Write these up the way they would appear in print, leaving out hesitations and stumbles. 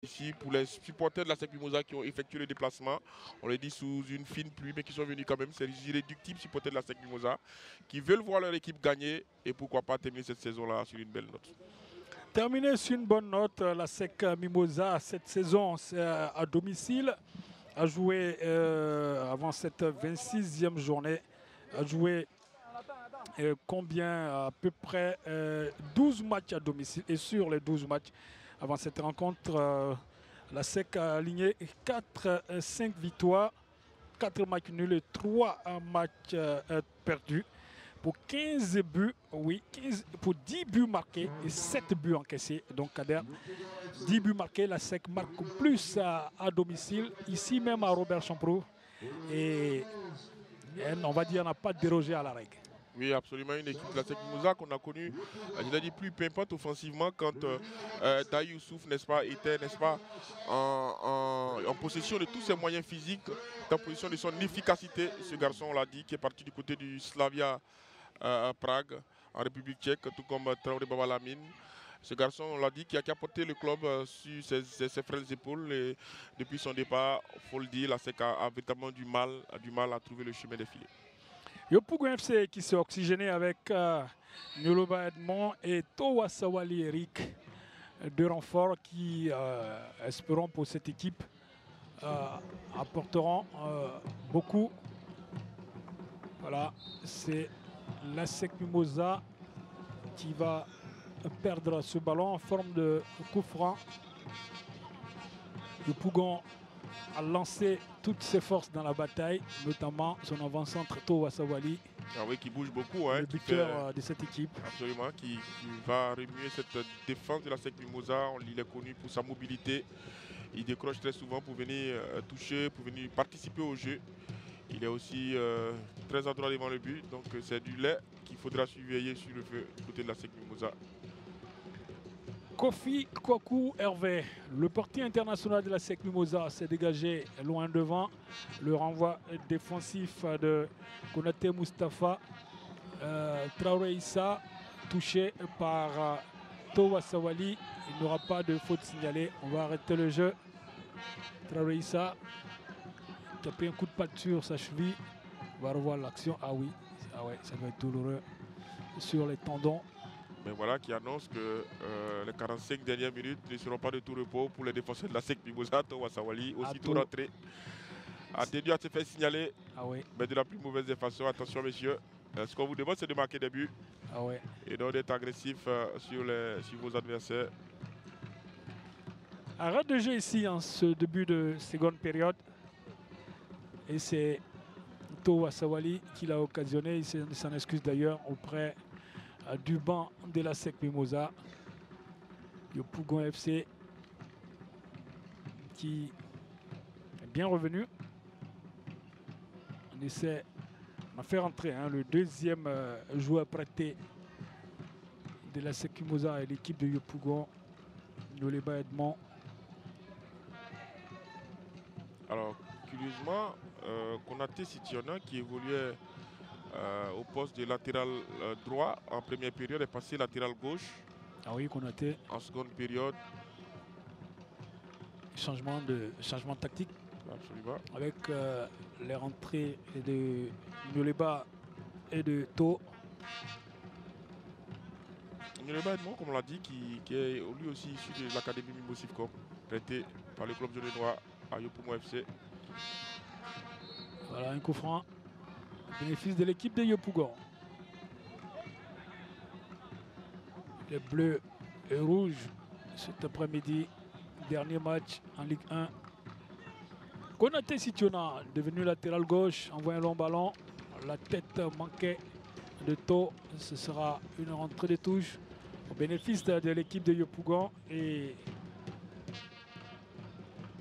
Ici, pour les supporters de la SEC Mimosa qui ont effectué le déplacement, on le dit sous une fine pluie, mais qui sont venus quand même, c'est les irréductibles supporters de la SEC Mimosa qui veulent voir leur équipe gagner et pourquoi pas terminer cette saison-là sur une belle note. Terminer sur une bonne note, la SEC Mimosa cette saison à domicile a joué avant cette 26e journée, a joué combien à peu près 12 matchs à domicile, et sur les 12 matchs avant cette rencontre, la SEC a aligné 5 victoires, 4 matchs nuls et 3 matchs perdus. Pour 15 buts, oui, pour 10 buts marqués et 7 buts encaissés. Donc Kader, 10 buts marqués, la SEC marque plus à domicile, ici même à Robert Champrou. Et on va dire n'a pas dérogé à la règle. Oui, absolument, une équipe de la SEC Mimosa qu'on a connue, je l'ai dit, plus pimpante offensivement quand Daï Youssouf, n'est-ce pas, était, n'est-ce pas, en possession de tous ses moyens physiques, en possession de son efficacité. Ce garçon, on l'a dit, qui est parti du côté du Slavia Prague, en République tchèque, tout comme Traoré Babalamine. Ce garçon, on l'a dit, qui a porté le club sur ses frêles épaules. Et depuis son départ, il faut le dire, la SEC a véritablement du mal à trouver le chemin des filets. Yopougon FC qui s'est oxygéné avec Nyoloba Edmond et Towa Sawali Eric, deux renforts qui, espérons pour cette équipe, apporteront beaucoup. Voilà, c'est la SEC Mimosa qui va perdre ce ballon en forme de coup franc. Yopougon a lancé toutes ses forces dans la bataille, notamment son avant-centre Towa Sawali. Ah oui, qui bouge beaucoup, hein, le buteur de cette équipe. Absolument, qui va remuer cette défense de la SEC Mimosa. Il est connu pour sa mobilité. Il décroche très souvent pour venir toucher, pour venir participer au jeu. Il est aussi très adroit devant le but. Donc c'est du lait qu'il faudra surveiller sur le feu du côté de la SEC Mimosa. Kofi Kwaku Hervé, le portier international de la SEC Mimosa, s'est dégagé loin devant. Le renvoi défensif de Konaté Mustafa. Traoré Issa, touché par Towa Sawali. Il n'y aura pas de faute signalée. On va arrêter le jeu. Traoré Issa qui a pris un coup de patte sur sa cheville. On va revoir l'action. Ah oui, ça va être douloureux sur les tendons. Mais voilà, qui annonce que les 45 dernières minutes ne seront pas de tout repos pour les défenseurs de la SEC Mimosa. Towa Sawali, aussitôt rentré, a tenu à se faire signaler, mais de la plus mauvaise des façons. Attention messieurs, ce qu'on vous demande c'est de marquer des buts et donc d'être agressif sur vos adversaires. Arrête de jeu ici en ce début de seconde période. Et c'est Towa Sawali qui l'a occasionné. Il s'en excuse d'ailleurs auprès du banc de la SEC Mimosa. Yopougon FC qui est bien revenu. On a fait rentrer le deuxième joueur prêté de la SEC Mimosa et l'équipe de Yopougon, Nyoloba Edmond. Alors, curieusement, Konaté Sitionan, qui évoluait au poste de latéral droit en première période, est passé latéral gauche. Ah oui, Konaté. En seconde période. Changement tactique. Absolument. Avec les rentrées de Nyoloba et de To. Nyoloba Edmond, comme on l'a dit, qui est lui aussi issu de l'académie Mimosivcom, traité par le club jaune-noir à Yopougon FC. Voilà un coup franc. Bénéfice de l'équipe de Yopougon. Les bleus et rouges cet après-midi. Dernier match en Ligue 1. Konaté Sitionan, devenu latéral gauche, envoie un long ballon. La tête manquait de To. Ce sera une rentrée de touche au bénéfice de l'équipe de Yopougon. Et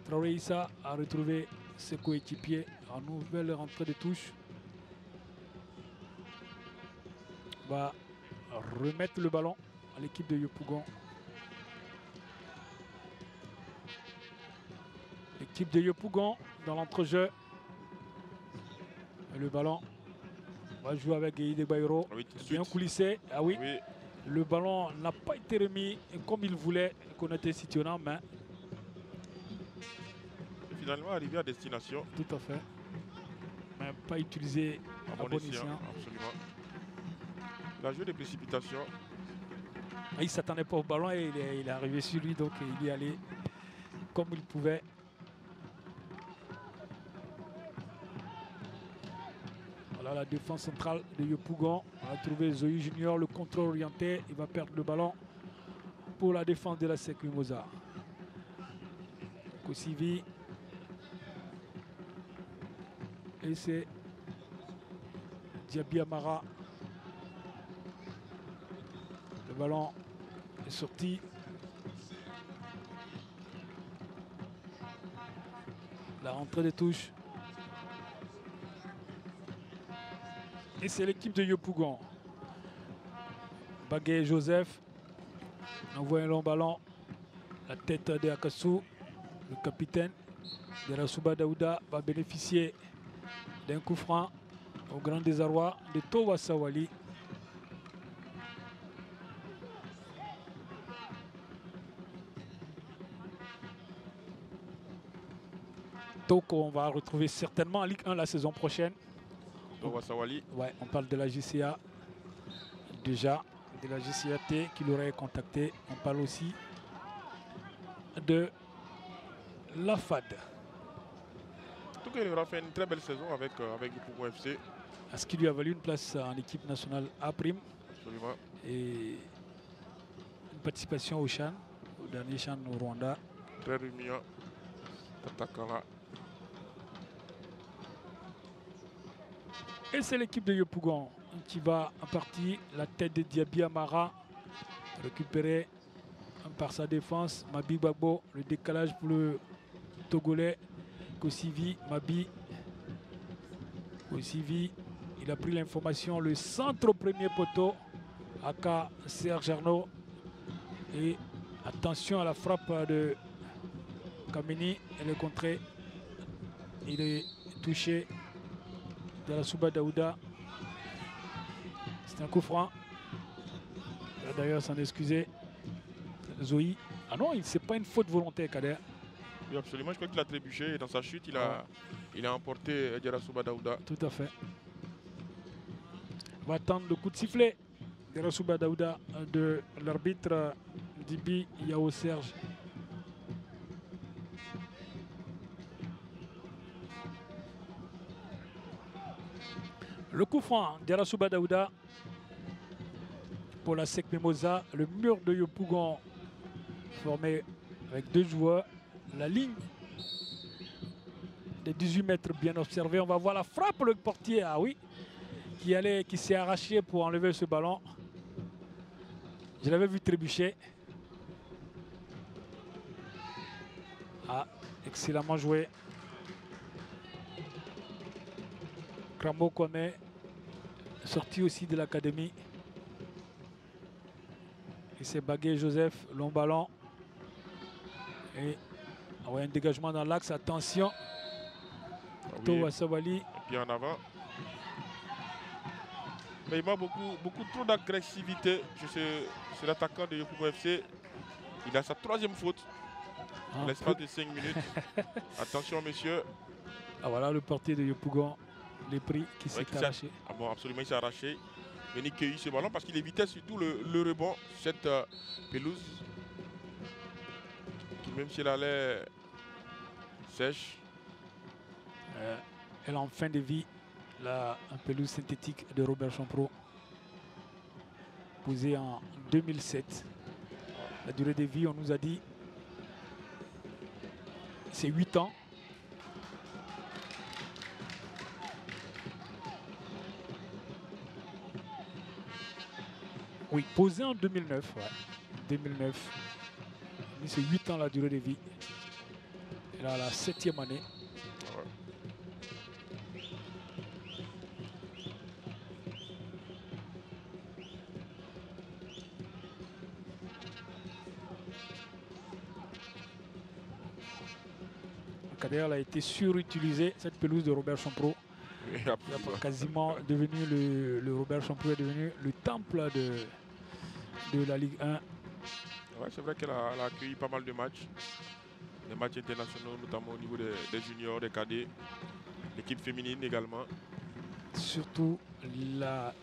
Traoré Issa a retrouvé ses coéquipiers en nouvelle rentrée de touche. On va remettre le ballon à l'équipe de Yopougon. L'équipe de Yopougon dans l'entrejeu. Le ballon va jouer avec Guéhide Bayro. Oui, bien coulissé. Ah oui. Le ballon n'a pas été remis comme il voulait Konaté Sitionan, mais finalement arrivé à destination. Tout à fait. Mais pas utilisé À à bon bon escient, escient. absolument. Il a joué des précipitations. Il ne s'attendait pas au ballon et il est arrivé sur lui, donc il y allait comme il pouvait. Voilà la défense centrale de Yopougon. On a trouvé Zoï Junior, le contrôle orienté. Il va perdre le ballon pour la défense de la SEC Mimosa. Kosivi. Et c'est Diaby Amara. Le ballon est sorti. La rentrée des touches. Et c'est l'équipe de Yopougon. Baguet Joseph envoie un long ballon. La tête de Akassou, le capitaine de Rasouba Daouda, va bénéficier d'un coup franc au grand désarroi de Towa Sawali. Toko, on va retrouver certainement en Ligue 1 la saison prochaine. Towa Sawali. Ouais, on parle de la JCA déjà, de la JCAT qui l'aurait contacté. On parle aussi de la FAD. En tout cas, il aura fait une très belle saison avec Yopougon FC. Ce qui lui a valu une place en équipe nationale A'. Absolument. Et une participation au CHAN, au dernier CHAN au Rwanda. Très remuant, cet attaquant-là. Et c'est l'équipe de Yopougon qui va en partie la tête de Diaby Amara, récupérée par sa défense. Mabi Gbagbo, le décalage pour le Togolais. Kosivi, Mabi. Kosivi, il a pris l'information. Le centre au premier poteau. Aka Serge Arnaud. Et attention à la frappe de Kameni. Elle est contrée. Il est touché. De la Souba Daouda. C'est un coup franc. D'ailleurs, s'en excuser. Zoï. Ah non, c'est pas une faute volontaire, Kader. Oui, absolument. Je crois qu'il a trébuché et dans sa chute, il a emporté Diarasouba Daouda. Tout à fait. On va attendre le coup de sifflet de Diarasouba Daouda de l'arbitre Dibi Yao Serge. Le coup franc d'Yarasouba Daouda pour la SEC Mimosa. Le mur de Yopougon formé avec deux joueurs. La ligne des 18 mètres bien observée. On va voir la frappe, le portier, ah oui, qui s'est arraché pour enlever ce ballon. Je l'avais vu trébucher. Ah, excellemment joué. Krambo Kwame, sorti aussi de l'académie. Et c'est Baguet Joseph, long ballon. Et un dégagement dans l'axe, attention. Oui. Towa Sawali. Et puis en avant. Mais il m'a beaucoup trop d'agressivité. C'est l'attaquant de Yopougon FC. Il a sa troisième faute. En l'espace de 5 minutes. Attention, messieurs. Ah voilà le portier de Yopougon. Les prix qui s'est arraché. Ah bon, absolument, il s'est arraché. Venez cueillir ce ballon parce qu'il évitait surtout le rebond sur cette pelouse. Qui, même si elle allait sèche. Elle a en fin de vie la pelouse synthétique de Robert Champro. Posée en 2007. La durée de vie, on nous a dit, c'est 8 ans. Oui, posé en 2009. Ouais. 2009. Mais c'est 8 ans la durée de vie. Et là, la 7e année. Ouais. Kader, elle a été surutilisée, cette pelouse de Robert Champro. Oui, Il a quasiment devenu le Robert Champro est devenu le temple de la Ligue 1. Ouais, c'est vrai qu'elle a accueilli pas mal de matchs. des matchs internationaux, notamment au niveau des juniors, des cadets, l'équipe féminine également. Surtout la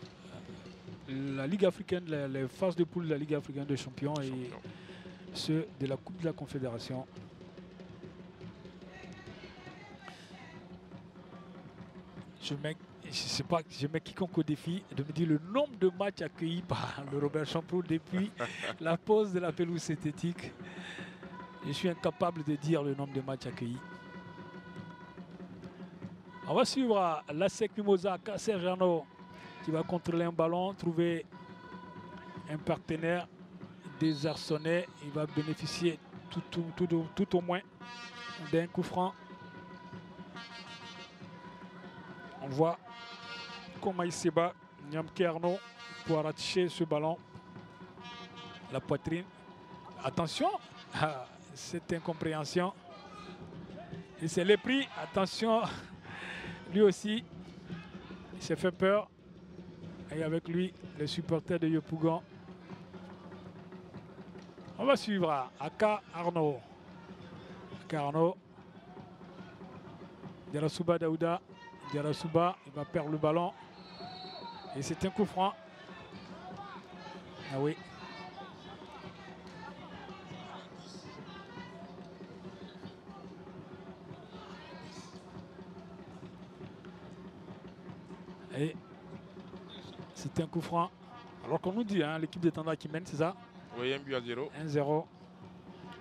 Ligue africaine, les phases de poule de la Ligue africaine de champions et ceux de la Coupe de la Confédération. Je mets quiconque au défi de me dire le nombre de matchs accueillis par le Robert Champrou depuis la pose de la pelouse synthétique. Je suis incapable de dire le nombre de matchs accueillis. On va suivre l'ASEC Mimosa, Serge Arnaud, qui va contrôler un ballon, trouver un partenaire désarçonné. Il va bénéficier tout au moins d'un coup franc. On voit comment il se bat, Nyamke Arnaud, pour rattacher ce ballon. La poitrine. Attention à cette incompréhension. Et c'est le prix. Attention, lui aussi, il s'est fait peur. Et avec lui, les supporters de Yopougon. On va suivre Aka Arnaud. Aka Arnaud. Diarasuba Daouda. Diarasuba, il va perdre le ballon. Et c'est un coup franc. Ah oui. Et c'est un coup franc. Alors qu'on nous dit, hein, l'équipe de Tanda qui mène, c'est ça? Oui, 1 but à 0. 1-0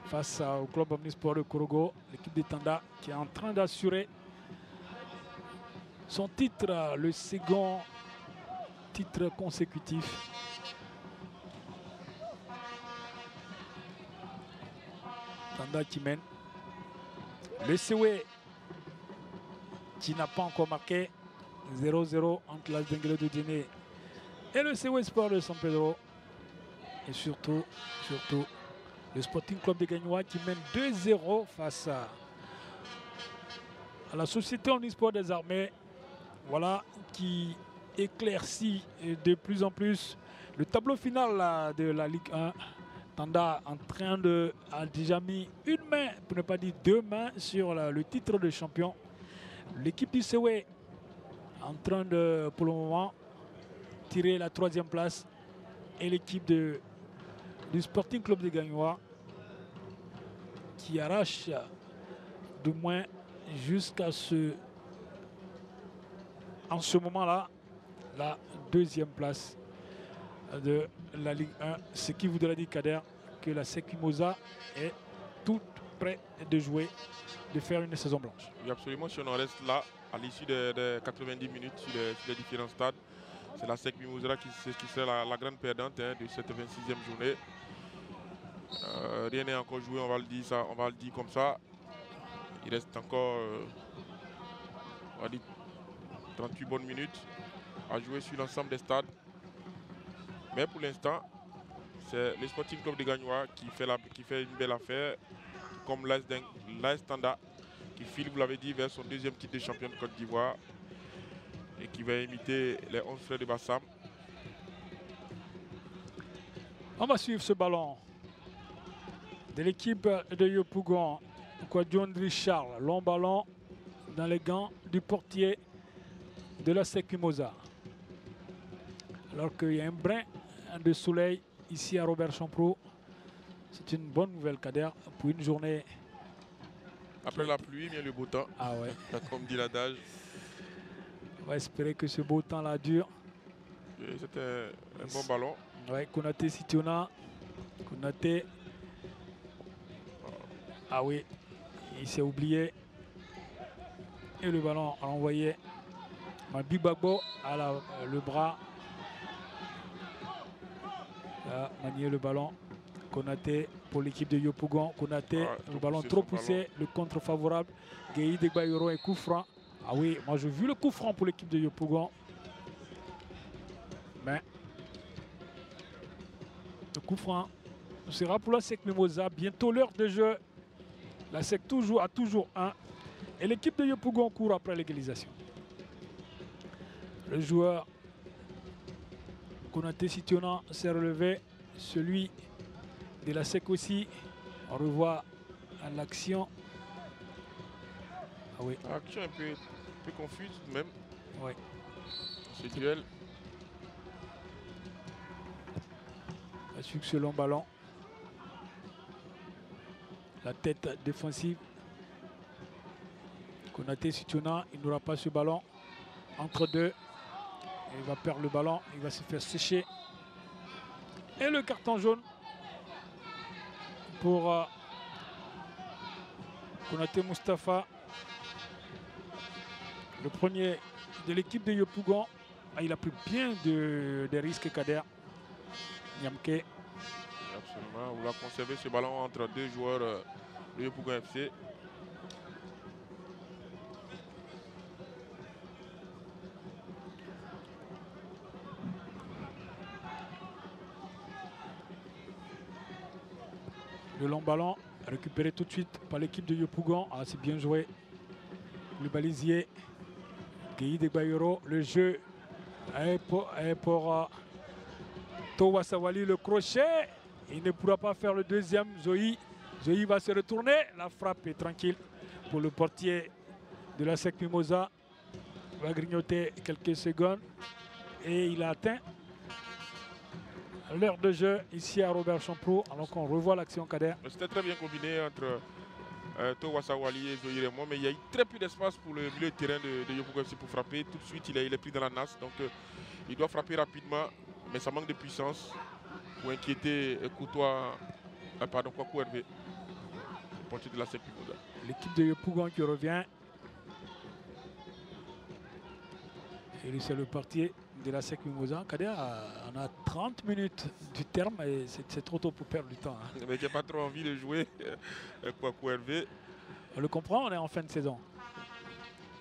face au club Omnisport de Korogo. L'équipe de Tanda qui est en train d'assurer son titre, le second titre consécutif. Tanda qui mène. Le Sewe qui n'a pas encore marqué. 0-0 entre l'As Denguelo de Djéné et le Sewe Sport de San Pedro. Et surtout, le Sporting Club de Gagnoa qui mène 2-0 face à la Société Omnisport des Armées. Voilà, qui éclaircit de plus en plus le tableau final de la Ligue 1. Tanda en train a déjà mis une main, pour ne pas dire deux mains, sur le titre de champion. L'équipe du Sewe en train de, pour le moment, tirer la 3e place. Et l'équipe du Sporting Club de Gagnoa qui arrache de moins jusqu'à en ce moment-là, la 2e place de la Ligue 1. Ce qui voudrait dire, Kader, que la ASEC Mimosa est toute prête de jouer, de faire une saison blanche. Oui, absolument. Si on en reste là, à l'issue des 90 minutes sur les différents stades, c'est la ASEC Mimosa qui sera la grande perdante, hein, de cette 26e journée. Rien n'est encore joué, on va le dire comme ça. Il reste encore on va dire 38 bonnes minutes à jouer sur l'ensemble des stades. Mais pour l'instant, c'est le Sporting Club de Gagnoa qui fait une belle affaire, comme l'AS Tanda qui file, vous l'avez dit, vers son 2e titre de champion de Côte d'Ivoire et qui va imiter les 11 frères de Bassam. On va suivre ce ballon de l'équipe de Yopougon. John Richard, long ballon dans les gants du portier de la ASEC Mimosa. Alors qu'il y a un brin de soleil ici à Robert Champrou. C'est une bonne nouvelle, Kader, pour une journée. Après la pluie vient le beau temps. Ah ouais. Comme dit l'adage. On va espérer que ce beau temps-là dure. C'était un bon ballon. Ouais, Konaté Sitiona. Konaté. Ah oui, il s'est oublié. Et le ballon a envoyé Mabi Bagbo à le bras. Là, manier le ballon. Konaté pour l'équipe de Yopougon. Konaté, le ballon trop poussé, le contre favorable. Gueye Degbayoro et coup franc. Ah oui, moi j'ai vu le coup franc pour l'équipe de Yopougon. Mais le coup franc sera pour la ASEC Mimosa. Bientôt l'heure de jeu. La ASEC a toujours 1. Et l'équipe de Yopougon court après l'égalisation. Le joueur Konaté Sitiona s'est relevé. Celui de la ASEC aussi. On revoit l'action Ah oui. Action un peu confuse même. Oui. Ce duel. Sur ce long ballon. La tête défensive. Konaté Situna, il n'aura pas ce ballon. Entre deux. Il va perdre le ballon. Il va se faire sécher. Et le carton jaune pour Konaté Mustapha. Le premier de l'équipe de Yopougon. Ah, il a pris bien des risques, Kader. Nyamke. Absolument. Vous a conservé ce ballon entre deux joueurs de Yopougon FC. Le long ballon récupéré tout de suite par l'équipe de Yopougon. Ah, c'est bien joué. Le balisier. Guy de Bayero. Le jeu est pour Towa Sawali. Le crochet. Il ne pourra pas faire le deuxième. Zoï va se retourner. La frappe est tranquille pour le portier de la SEC Mimosa. Il va grignoter quelques secondes. Et il a atteint l'heure de jeu ici à Robert Champrou, alors qu'on revoit l'action, Kader. C'était très bien combiné entre Towa Sawali et Zoï Raymond, mais il y a eu très peu d'espace pour le milieu de terrain de Yopougon FC pour frapper. Tout de suite, il est pris dans la nasse, donc il doit frapper rapidement, mais ça manque de puissance pour inquiéter Kwaku Hervé, le portier de la SEC Mimosa. L'équipe de Yopougon qui revient. Et c'est le portier de la SEC Mimosa. Kader, on a 30 minutes du terme et c'est trop tôt pour perdre du temps. Hein. Mais il n'a pas trop envie de jouer Kwaku Hervé. On le comprend, on est en fin de saison.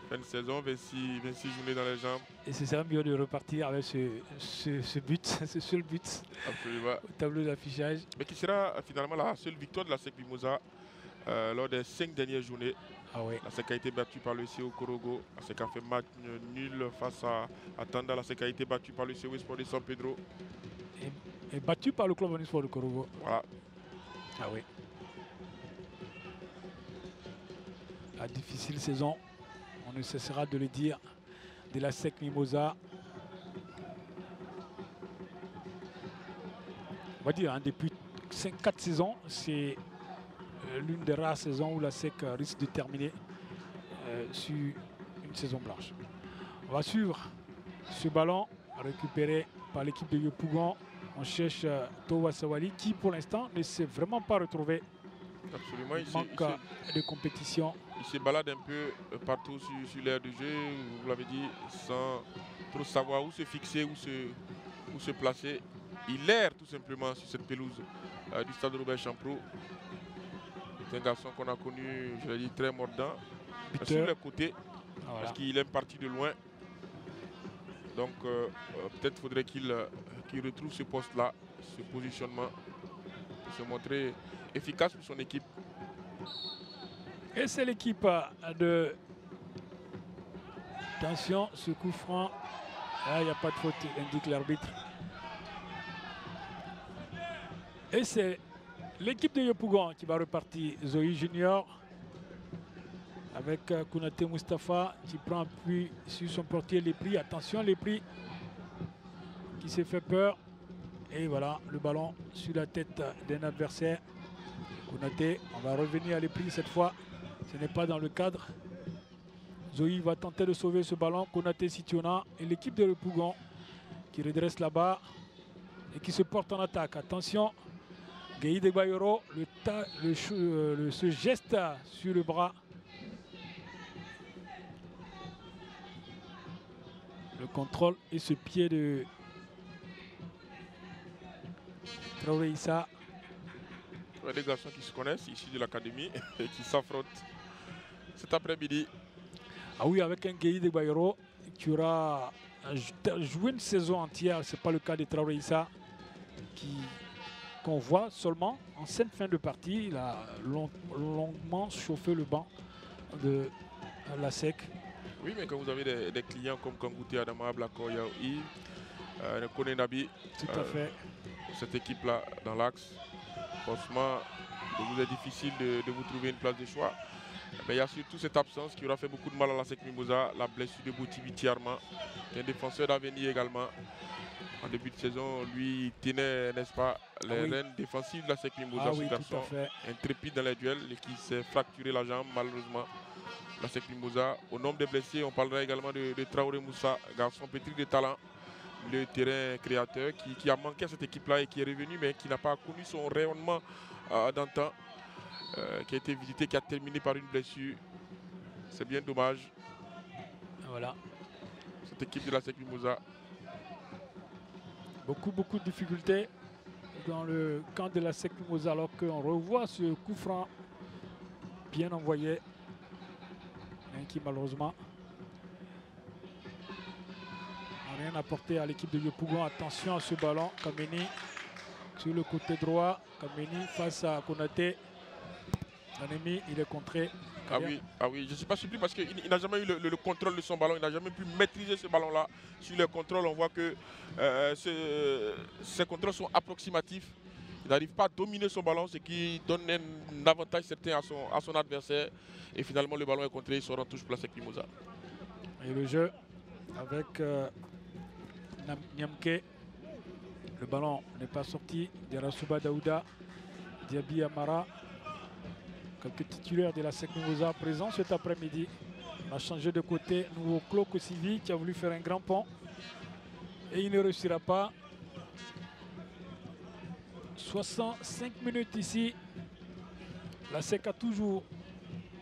Fin de saison, 26 journées dans les jambes. Et ce serait mieux de repartir avec ce but, ce seul but. Absolument. Au tableau d'affichage. Mais qui sera finalement la seule victoire de la SEC Mimosa lors des 5 dernières journées. Ah oui. La SEC a été battue par le CO Korogo. La SEC a fait match nul face à Tanda. La SEC a été battue par le CO Sport de San Pedro. Et battu par le club Omnisport de Korogo. Voilà. Ah oui. La difficile saison, on ne cessera de le dire, de la SEC Mimosa. On va dire, hein, depuis 4 saisons, c'est l'une des rares saisons où la SEC risque de terminer sur une saison blanche. On va suivre ce ballon récupéré par l'équipe de Yopougon. On cherche Towa Sawali qui pour l'instant ne s'est vraiment pas retrouvé. Absolument. Il manque de compétition. Il se balade un peu partout sur l'aire de jeu, vous l'avez dit, sans trop savoir où se fixer, où se placer. Il erre tout simplement sur cette pelouse du stade Robert Champrou. C'est un garçon qu'on a connu, je l'ai dit, très mordant, sur les côtés, voilà. Parce qu'il aime partir de loin. Donc peut-être faudrait qu'il retrouve ce poste-là, ce positionnement, pour se montrer efficace pour son équipe. Et c'est l'équipe de... Attention, ce coup franc. Il n'y a pas de faute, indique l'arbitre. Et c'est l'équipe de Yopougon qui va repartir. Zoï Junior avec Konaté Mustapha qui prend appui sur son portier les prix. Attention, les prix qui s'est fait peur. Et voilà, le ballon sur la tête d'un adversaire. Konaté, on va revenir à les prix cette fois. Ce n'est pas dans le cadre. Zoï va tenter de sauver ce ballon. Konaté Situna et l'équipe de Yopougon qui redresse là-bas et qui se porte en attaque. Attention. Guy de Bayero, ce geste sur le bras. Le contrôle et ce pied de Traoré Issa. Des garçons qui se connaissent ici de l'académie et qui s'affrontent cet après-midi. Ah oui, avec un Guy de Bayero qui aura joué une saison entière. Ce n'est pas le cas de Traoré Issa qu'on voit seulement en cette fin de partie. Il a longuement chauffé le banc de la SEC. Oui, mais quand vous avez des clients comme Kangouté Adama, Blako Yaoui, Kone Nabi, tout à fait. Cette équipe-là dans l'axe, franchement, il vous est difficile de vous trouver une place de choix. Mais il y a surtout cette absence qui aura fait beaucoup de mal à la SEC Mimosa, la blessure de Boutibi Arma, qui est un défenseur d'avenir également. En début de saison, lui, il tenait, n'est-ce pas, les rênes défensives de la SEC Mimosa, ce garçon intrépide dans les duels et qui s'est fracturé la jambe, malheureusement. La SEC Mimosa. Au nombre de blessés, on parlera également de Traoré Moussa, garçon pétri de talent, le terrain créateur qui a manqué à cette équipe-là et qui est revenu, mais qui n'a pas connu son rayonnement d'antan, qui a été visité, qui a terminé par une blessure. C'est bien dommage. Voilà. Cette équipe de la SEC Mimosa. Beaucoup de difficultés dans le camp de la SEC Mimosa, alors qu'on revoit ce coup franc bien envoyé, qui malheureusement n'a rien apporté à l'équipe de Yopougon. Attention à ce ballon, Kameni sur le côté droit, Kameni face à Konaté. L'ennemi, il est contré. Ah oui, je ne suis pas surpris parce qu'il n'a jamais eu le contrôle de son ballon, il n'a jamais pu maîtriser ce ballon-là. Sur les contrôles, on voit que ces contrôles sont approximatifs. Il n'arrive pas à dominer son ballon, ce qui donne un avantage certain à son adversaire. Et finalement, le ballon est contré, il sort en touche pour la SEC Mimosa. Et le jeu avec Niamke. Le ballon n'est pas sorti. Derasuba Daouda, Diaby Amara. Quelques titulaires de la SEC Mimosa présents cet après-midi. On a changé de côté. Nouveau Claude Kosivi qui a voulu faire un grand pont. Et il ne réussira pas. 65 minutes ici. La SEC a toujours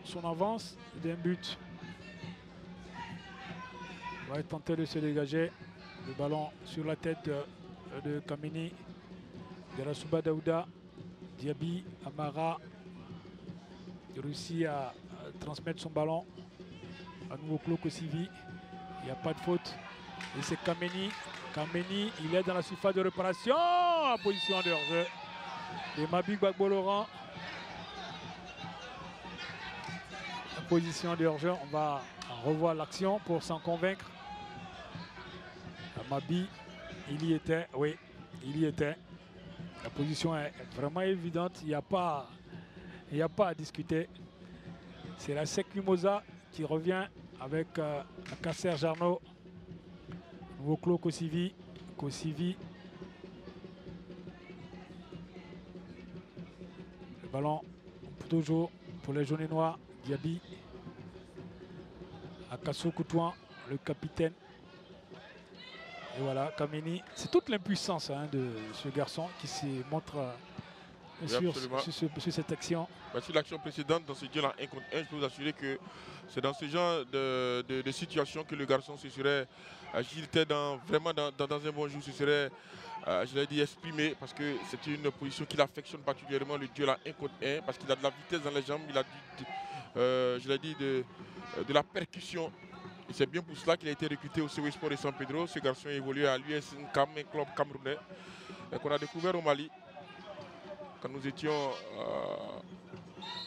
son avance d'un but. On va tenter de se dégager. Le ballon sur la tête de Kameni. Derasuba Daouda. Diaby Amara. Il réussit à transmettre son ballon à nouveau Claude Kosivi. Il n'y a pas de faute. Et c'est Kameni. Kameni, il est dans la surface de réparation en position de hors-jeu. Et Mabi Gbagbo Laurent. En position de hors-jeu. On va revoir l'action pour s'en convaincre. Mabi, il y était. Oui, il y était. La position est vraiment évidente. Il n'y a pas à discuter. C'est la SEC Mimosa qui revient avec Kasser Jarno. Nouveau Claude Kosivi. Le ballon toujours pour les jaunes et noirs. Diaby. Akasso Koutouan, le capitaine. Et voilà, Kameni. C'est toute l'impuissance de ce garçon qui se montre sur cette action. Sur l'action précédente, dans ce duel en 1 contre 1, je peux vous assurer que c'est dans ce genre de situation que le garçon se serait, s'il était vraiment dans un bon jour, se serait, je l'ai dit, exprimé, parce que c'est une position qu'il affectionne particulièrement, le duel en 1 contre 1, parce qu'il a de la vitesse dans les jambes, il a je l'ai dit, de la percussion. Et c'est bien pour cela qu'il a été recruté au CW Sport de San Pedro. Ce garçon a évolué à l'US Nkam, un club camerounais, qu'on a découvert au Mali. Quand nous étions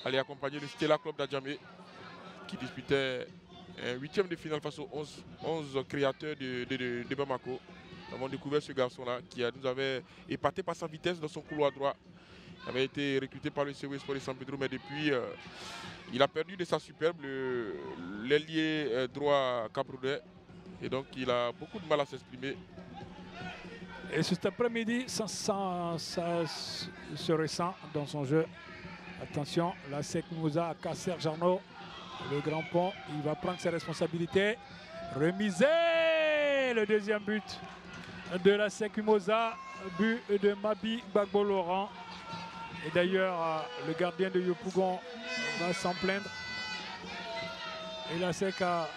allés accompagner le Stella Club d'Adjamé, qui disputait un 8e de finale face aux 11 créateurs de Bamako. Nous avons découvert ce garçon-là qui nous avait épaté par sa vitesse dans son couloir droit. Il avait été recruté par le CW Sport de San Pedro, mais depuis, il a perdu de sa superbe l'ailier droit camerounais. Et donc, il a beaucoup de mal à s'exprimer. Et cet après-midi, ça se ressent dans son jeu. Attention, la SEC Mimosa à Kasser Jarno. Le grand pont, il va prendre ses responsabilités. Remiser le deuxième but de la SEC Mimosa. But de Mabi Gbagbo Laurent. Et d'ailleurs, le gardien de Yopougon va s'en plaindre. Et la SEC a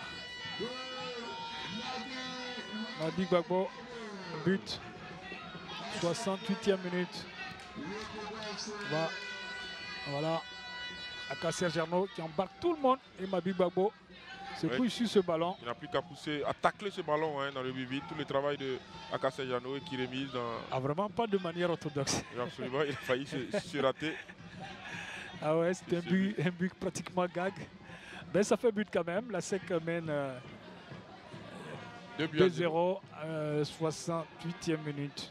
Mabi Gbagbo, but. 68e minute. Voilà. À Kasser Jarno qui embarque tout le monde. Et Mabi Gbagbo se couche sur ce ballon. Il n'a plus qu'à pousser, à tacler ce ballon dans le vide. Tout le travail de Kasser Jarno qui remise dans... Ah, vraiment pas de manière orthodoxe. Absolument, il a failli se rater. Ah ouais, c'était un but pratiquement gag. Mais ça fait but quand même. La SEC mène 2-0 à 68e minute.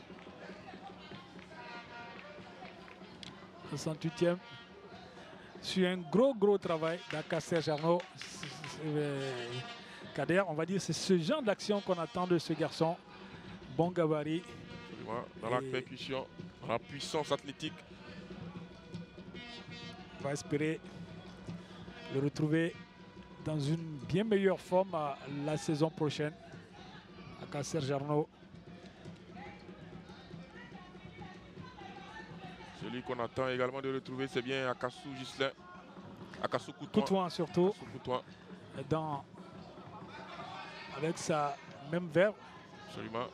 68e. sur un gros travail d'Aka Serge Arnaud. Kader, on va dire c'est ce genre d'action qu'on attend de ce garçon. Bon gabarit. Dans la percussion, dans la puissance athlétique. On va espérer le retrouver dans une bien meilleure forme la saison prochaine. Aka Serge Arnaud. Celui qu'on attend également de retrouver, c'est bien Akassou Gislain. Akassou Coutouin surtout. Coutouin. Avec sa même verve. Absolument.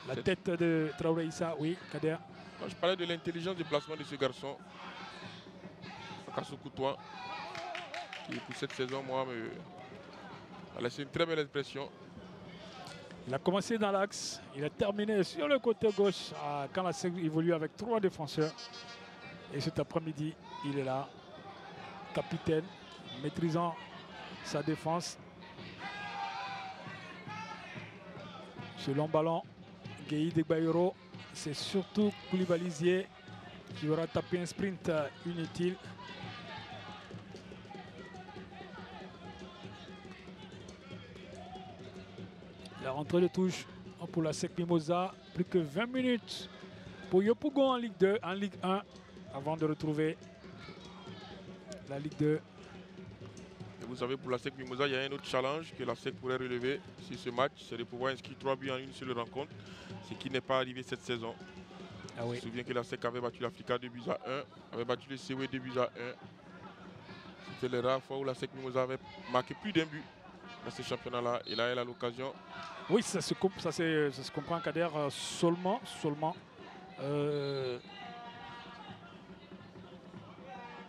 La tête de Traoré Issa, oui, Kader. Je parlais de l'intelligence de placement de ce garçon. Akassou Coutouin. Qui pour cette saison, moi, a laissé une très belle impression. Il a commencé dans l'axe, il a terminé sur le côté gauche quand la SEC évolue avec 3 défenseurs. Et cet après-midi, il est là, capitaine, maîtrisant sa défense. Ce long ballon, Gueye Degbayoro, c'est surtout Koulibaly qui aura tapé un sprint inutile. La rentrée de touche pour la SEC Mimosa, plus que 20 minutes pour Yopougon en Ligue 2, en Ligue 1, avant de retrouver la Ligue 2. Et vous savez, pour la SEC Mimosa, il y a un autre challenge que la SEC pourrait relever sur ce match, c'est de pouvoir inscrire 3 buts en une seule rencontre, ce qui n'est pas arrivé cette saison. Ah oui. Je me souviens que la SEC avait battu l'Africa 2-1, avait battu le CW 2-1. C'était les rares fois où la SEC Mimosa avait marqué plus d'un but dans ce championnat-là. Et là, elle a l'occasion. Oui, ça se comprend, Kader, seulement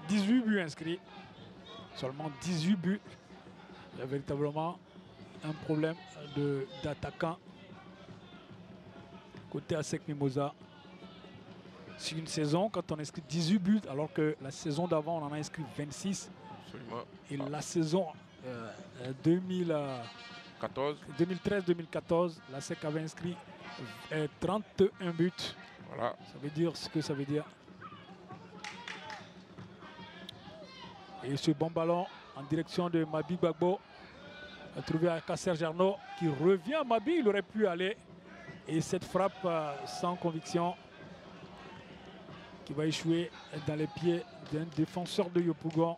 18 buts inscrits. Seulement 18 buts. Il y a véritablement un problème d'attaquant côté ASEC Mimosa. C'est une saison, quand on inscrit 18 buts, alors que la saison d'avant, on en a inscrit 26. Absolument. Et la saison 2013-2014, la SEC avait inscrit 31 buts. Voilà. Ça veut dire ce que ça veut dire. Et ce bon ballon en direction de Mabi Gbagbo a trouvé Aka Serge Arnaud qui revient à Mabi. Il aurait pu aller. Et cette frappe sans conviction qui va échouer dans les pieds d'un défenseur de Yopougon.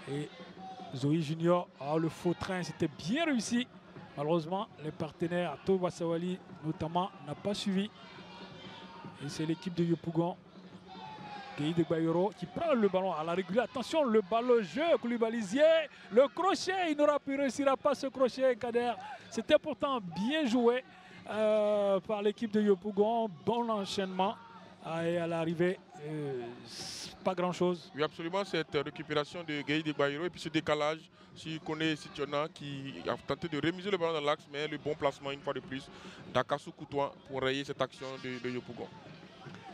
Et Zoé Junior, le faux train, c'était bien réussi. Malheureusement, les partenaires, Toba Sawali notamment, n'a pas suivi. Et c'est l'équipe de Yopougon, Gueye Degbayoro, qui prend le ballon à la régulière. Attention, le ballon jeu, Koulibaly, le crochet, il n'aura pu réussir pas ce crochet, Kader. C'était pourtant bien joué par l'équipe de Yopougon. Bon enchaînement. Et à l'arrivée, pas grand-chose. Oui, absolument, cette récupération de Gueye Degbayoro et puis ce décalage, si connaît Sitionan qui a tenté de remiser le ballon dans l'axe, mais le bon placement une fois de plus d'Akassou Coutouin pour rayer cette action de Yopougon.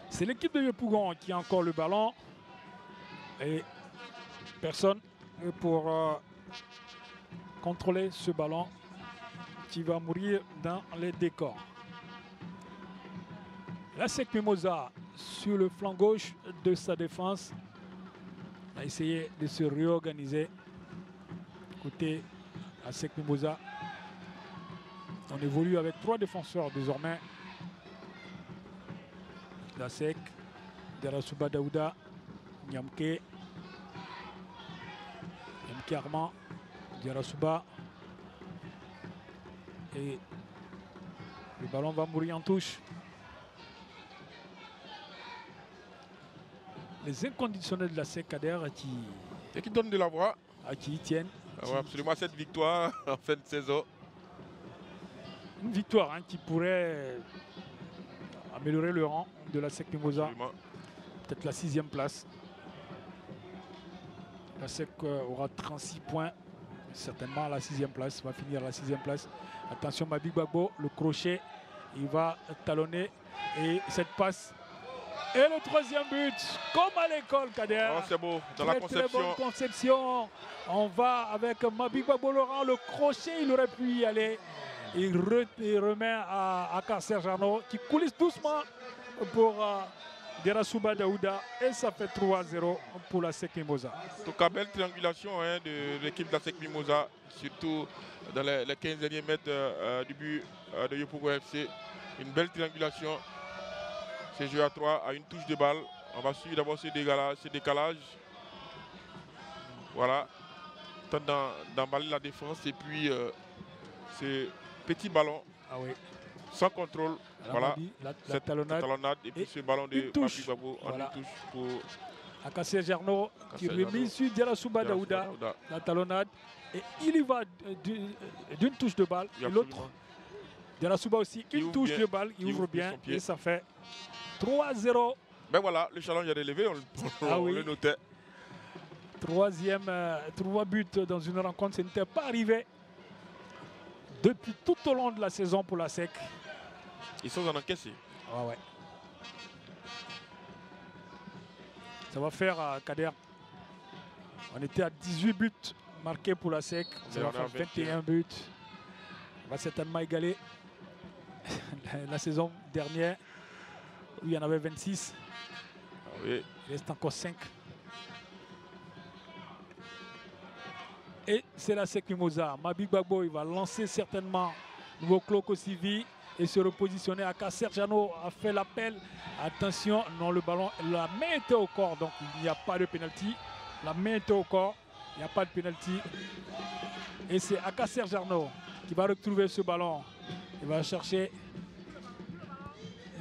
C'est l'équipe de Yopougon qui a encore le ballon et personne pour contrôler ce ballon qui va mourir dans les décors. La SEC Mimosa sur le flanc gauche de sa défense a essayé de se réorganiser. Côté la SEC Mimosa, on évolue avec 3 défenseurs désormais. La SEC, Diarasuba Daouda, Nyamke Armand, Diarasuba. Et le ballon va mourir en touche. Les inconditionnels de la SEC Kader qui donnent de la voix. À qui y tiennent. Absolument, cette victoire en fin de saison. Une victoire qui pourrait améliorer le rang de la SEC Mimosa. Peut-être la 6e place. La SEC aura 36 points. Certainement à la 6e place. Va finir à la 6e place. Attention, Mabi Gbagbo, le crochet. Il va talonner. Et cette passe. Et le 3e but, comme à l'école, Kader. Oh, c'est beau, dans la conception. Très bonne conception. On va avec Mabi Gbagbo Laurent, le crochet, il aurait pu y aller. Il remet à Aka Serge Arnaud qui coulisse doucement pour Derasouba Daouda et ça fait 3-0 pour la SEC Mimosa. En tout cas, belle triangulation hein, de l'équipe de la SEC Mimosa, surtout dans les 15 derniers mètres du but de Yopougon FC. Une belle triangulation. C'est joué à 3 à une touche de balle. On va suivre d'abord ce décalage. Voilà. Temps d'emballer la défense et puis ce petit ballon. Ah oui. Sans contrôle. Voilà. La talonnade. Et puis ce ballon de Mapi Babo en une touche pour Akassé Jarno qui remet sur Derasouba Daouda. La talonnade. Et il y va d'une touche de balle. Et l'autre, Derasouba aussi, une touche de balle. Il ouvre bien et ça fait 3-0. Ben voilà, le challenge est relevé, on le notait. 3 buts dans une rencontre, ce n'était pas arrivé depuis tout au long de la saison pour la SEC. Ils sont en encaissé. Ah ouais. Ça va faire Kader. On était à 18 buts marqués pour la SEC. Ça va faire 21 buts. On va certainement égaler la saison dernière où il y en avait 26. Ah oui. Il reste encore 5. Et c'est la SEC Mimosa. Mabi Gbagbo, il va lancer certainement nouveau Cloco Sivi et se repositionner. Akassé Jarno a fait l'appel. Attention, non, le ballon, la main était au corps, donc il n'y a pas de pénalty. La main était au corps, il n'y a pas de pénalty. Et c'est Akassé Jarno qui va retrouver ce ballon. Il va chercher.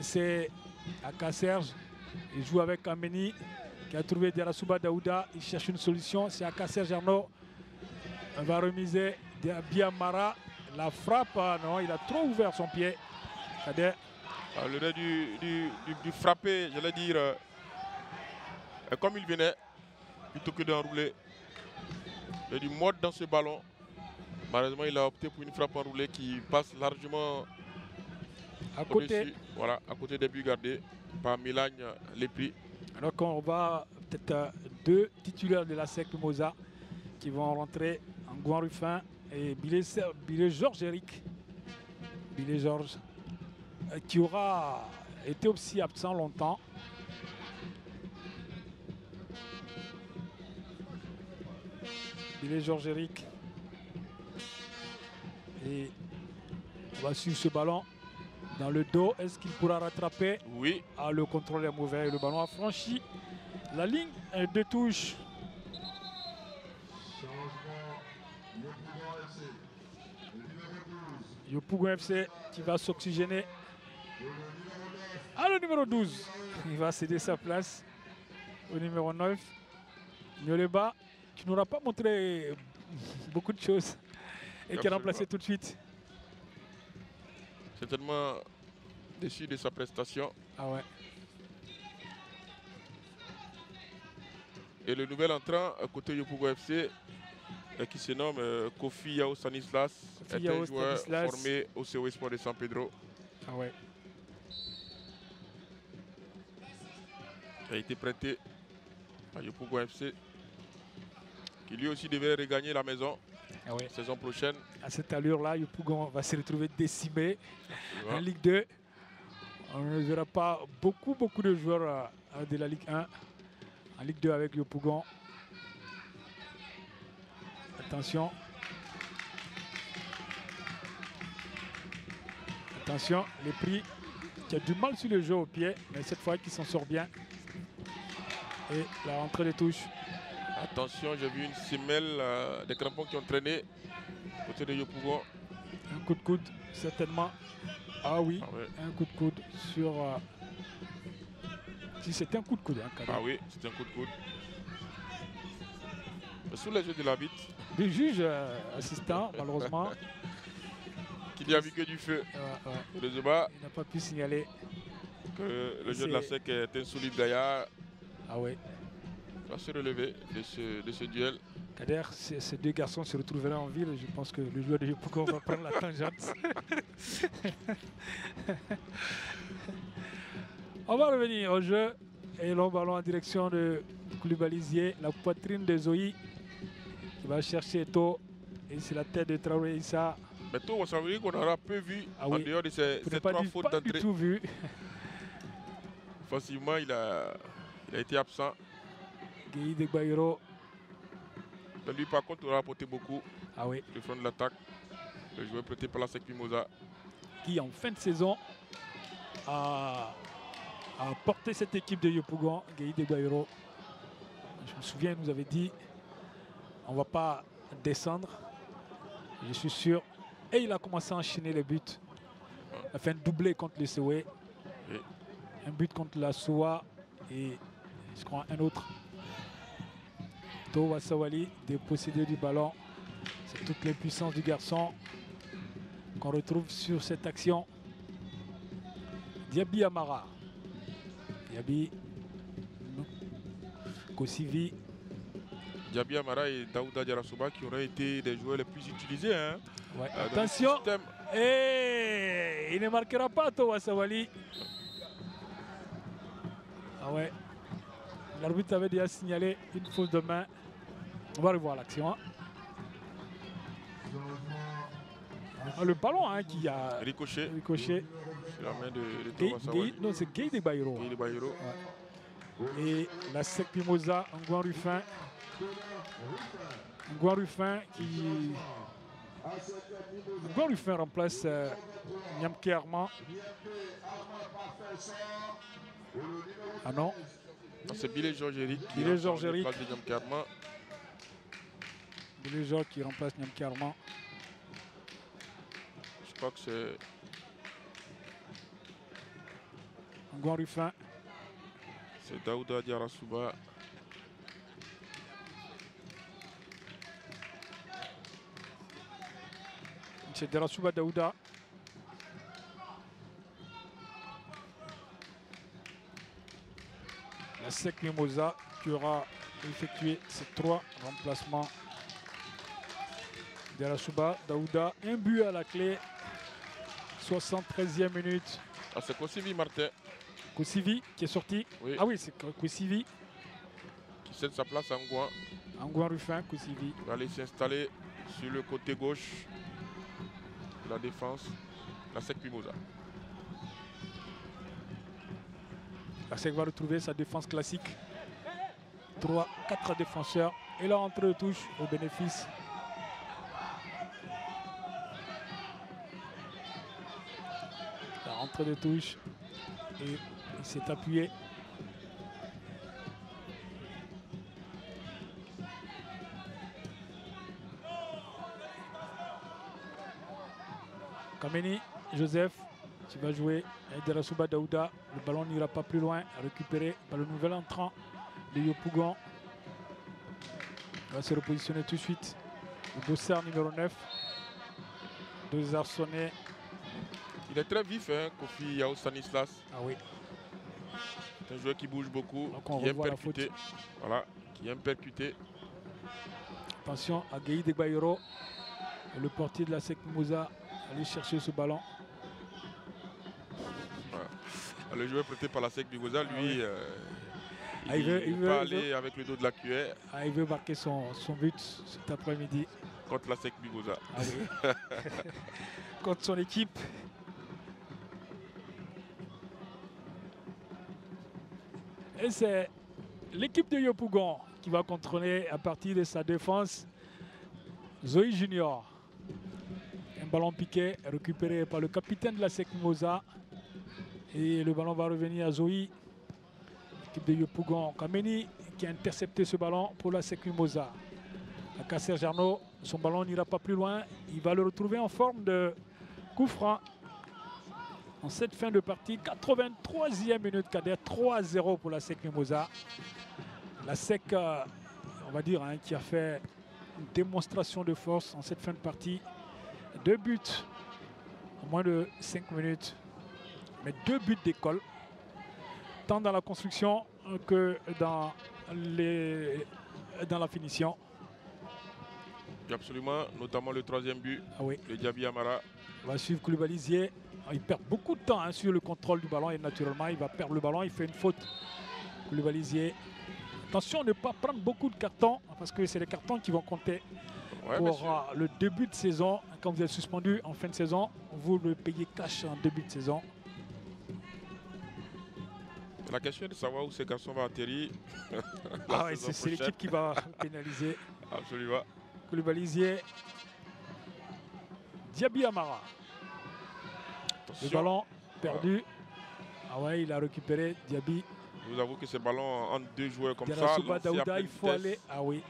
C'est Akassé. Il joue avec Ameni qui a trouvé Derasouba Daouda. Il cherche une solution. C'est Akassé Jarno. On va remiser Biamara. La frappe, non, il a trop ouvert son pied. Le nez du frappé, j'allais dire, comme il venait, plutôt que d'enrouler. Il y a du mode dans ce ballon. Malheureusement, il a opté pour une frappe enroulée qui passe largement à côté. Voilà, à côté des buts gardés par Milagne Lepri. Alors qu'on va peut-être 2 titulaires de la SEC Mimosa qui vont rentrer, Angouan Ruffin et Bilé Georges Eric. Bilé Georges qui aura été aussi absent longtemps. Bilé Georges Eric. Et on va suivre ce ballon dans le dos. Est-ce qu'il pourra rattraper? Oui. Ah, le contrôle est mauvais. Le ballon a franchi la ligne de touche. Yopougon FC qui va s'oxygéner. Ah, le numéro 12. Il va céder sa place au numéro 9. Nyoleba, qui n'aura pas montré beaucoup de choses et qui est remplacé tout de suite. Certainement déçu de sa prestation. Ah ouais. Et le nouvel entrant à côté Yopougon FC qui se nomme Kofi Yao Stanislas, est un joueur formé au CO Sport de San Pedro. Ah ouais. Il a été prêté à Yopougon FC, qui lui aussi devait regagner la maison la saison prochaine. À cette allure-là, Yopougon va se retrouver décimé en Ligue 2. On ne verra pas beaucoup de joueurs de la Ligue 1 en Ligue 2 avec Yopougon. Attention. Attention, les prix qui a du mal sur le jeu au pied, mais cette fois qui s'en sort bien. Et la rentrée des touches. Attention, j'ai vu une semelle des crampons qui ont traîné côté de Yopougon. Un coup de coude, certainement. Ah oui, un coup de coude sur... Si c'était un coup de coude. Hein, ah oui, c'était un coup de coude. Sous les yeux de l'arbitre. Du juge assistant, malheureusement. Qui n'y a vu que du feu. Le Zoba. Il n'a pas pu signaler que le jeu de la SEC est un solide gaillard. Ah oui. Il va se relever de ce duel. Kader, ces deux garçons se retrouveraient en ville. Je pense que le joueur de Yopougon va prendre la tangente. On va revenir au jeu. Et long ballon en direction de Koulibalisier. La poitrine de Zoï qui va chercher Eto. Et c'est la tête de Traoré Issa. Mais Eto, ça veut dire qu'on aura peu vu en dehors de ces 3 fautes d'entrée. Pas du tout vu. Offensivement, il a été absent. Gueye de Baïro. Mais lui, par contre, il a apporté beaucoup. Ah oui. Le front de l'attaque. Le joueur prêté par la SEC Mimosa. Qui, en fin de saison, a porté cette équipe de Yopougon, Gueye de Baïro. Je me souviens, il nous avait dit on ne va pas descendre. Je suis sûr. Et il a commencé à enchaîner les buts. Il a fait un doublé contre le Sewé. Un but contre la Soa et je crois un autre. Towa Sawali, dépossédé du ballon. C'est toute l'impuissance du garçon qu'on retrouve sur cette action. Diaby Amara. Diaby. Kosivi. Diaby Amara et Daouda Diarasuba qui auraient été des joueurs les plus utilisés. Hein, ouais. Attention. Et il ne marquera pas Towa Sawali. Ah ouais. L'arbitre avait déjà signalé une faute de main. On va revoir l'action. Hein. Le ballon hein, qui a ricoché. La main de Towa Sawali. Non, c'est Gueye de Baïro. Ouais. Et la SEC Mimosa, Ngouan Ruffin. Ngouan Ruffin qui... Ngouan Ruffin remplace Nyamke Armand. Ah non. C'est Billy Georges-Éric qui remplace Nyamke Armand. Billy Georges qui remplace Nyamke Armand. Je crois que c'est... Ngouan Ruffin. C'est Daouda Diarasuba. C'est Diarasuba Daouda. La SEC Mimosa qui aura effectué ces 3 remplacements. Diarasuba Daouda, un but à la clé. 73e minute. Ah, c'est Kosivi Martin. Kosivi qui est sorti. Oui. Ah oui, c'est Kosivi. Qui cède sa place à Ngouan. Ngouan Ruffin, Kosivi. Il va aller s'installer sur le côté gauche de la défense. La SEC Mimosa. La SEC va retrouver sa défense classique. 3-4 défenseurs. Et là, entre de touche au bénéfice. La rentrée de touche. Et il s'est appuyé. Kameni, Joseph, qui va jouer avec Diarasuba Daouda. Le ballon n'ira pas plus loin. Récupéré par le nouvel entrant de Yopougon. Il va se repositionner tout de suite. Le dossard numéro 9. Désarçonné. Il est très vif, hein, Kofi Yao Stanislas. Ah oui. C'est un joueur qui bouge beaucoup, donc qui aime percuter. Voilà, qui aime percuter. Attention à Gueye de Baïro. Le portier de la SEC Mimosa aller chercher ce ballon. Voilà. Le joueur prêté par la SEC Mimosa, lui, il veut pas aller avec le dos de la cuillère. Il veut marquer son but cet après-midi. Contre la SEC Mimosa. Ah oui. Contre son équipe. Et c'est l'équipe de Yopougon qui va contrôler à partir de sa défense. Zoé Junior. Un ballon piqué récupéré par le capitaine de la SEC Mimosa. Et le ballon va revenir à Zoé. L'équipe de Yopougon. Kameni qui a intercepté ce ballon pour la SEC Mimosa. Kasser Jarno, son ballon n'ira pas plus loin. Il va le retrouver en forme de coup franc. En cette fin de partie, 83e minute, Kader, 3-0 pour la SEC Mimosa. La SEC, on va dire, hein, qui a fait une démonstration de force en cette fin de partie. 2 buts en moins de 5 minutes, mais 2 buts d'école, tant dans la construction que dans la finition. Absolument, notamment le 3e but, ah oui. Le Diaby Amara. On va suivre Koulibaly. Il perd beaucoup de temps hein, sur le contrôle du ballon et naturellement il va perdre le ballon, il fait une faute. Koulibaly. Attention à ne pas prendre beaucoup de cartons parce que c'est les cartons qui vont compter pour le début de saison. Quand vous êtes suspendu en fin de saison, vous le payez cash en début de saison. La question est de savoir où ces garçons vont atterrir. Ah ouais, c'est l'équipe qui va pénaliser. Absolument. Koulibaly, Diaby Amara. Le ballon perdu. Ah ouais, il a récupéré Diaby. Je vous avoue que ces ballons entre deux joueurs comme Yarasuba ça, Daouda, il faut aller. Ah oui.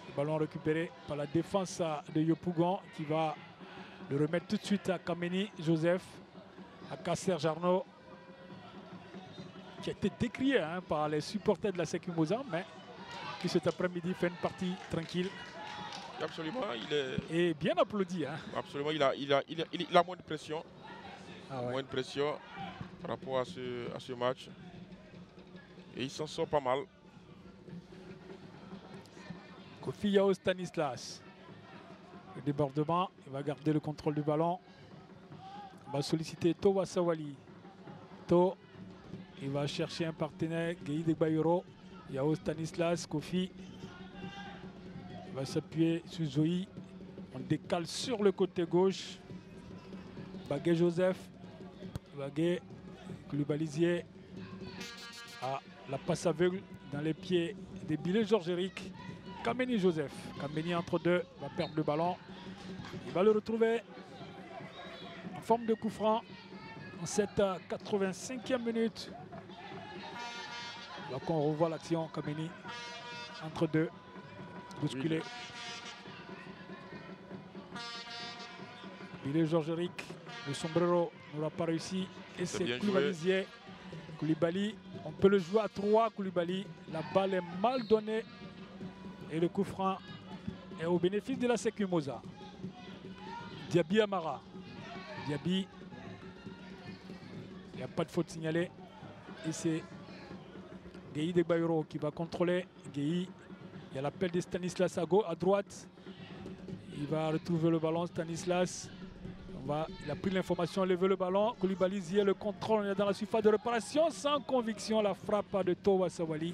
Le ballon récupéré par la défense de Yopougon qui va le remettre tout de suite à Kameni Joseph, à Kasser Jarno, qui a été décrié par les supporters de la SEC Mimosa, mais qui cet après-midi fait une partie tranquille. Absolument, il est... Et bien applaudi. Absolument, il a moins de pression. Ah ouais. Moins de pression par rapport à ce match. Et il s'en sort pas mal. Kofi Yao Stanislas. Le débordement, il va garder le contrôle du ballon. Il va solliciter To Wasawali. To, il va chercher un partenaire, Gueye de Bayoro. Yao Stanislas, Kofi. Il va s'appuyer sur Zoï. On décale sur le côté gauche. Bagué Joseph. Bagué Koulibaly. Ah, la passe aveugle dans les pieds de Bilé Georges-Éric. Kameni Joseph. Kameni entre deux va perdre le ballon. Il va le retrouver en forme de coup franc en cette 85e minute. Là qu'on revoit l'action, Kameni entre deux, bousculé. Bilé Georges-Éric, le sombrero n'aura pas réussi. Et c'est Koulibaly. Koulibaly, on peut le jouer à 3, Koulibaly. La balle est mal donnée. Et le coup franc est au bénéfice de la SEC Mimosa. Diaby Amara. Diaby. Il n'y a pas de faute signalée. Et c'est Gueye de Bayoro qui va contrôler. Gueye. Il y a l'appel de Stanislas à droite. Il va retrouver le ballon, Stanislas. Il a pris l'information, levé le ballon. Koulibaly, le contrôle, on est dans la surface de réparation. Sans conviction, la frappe de To Wasawali.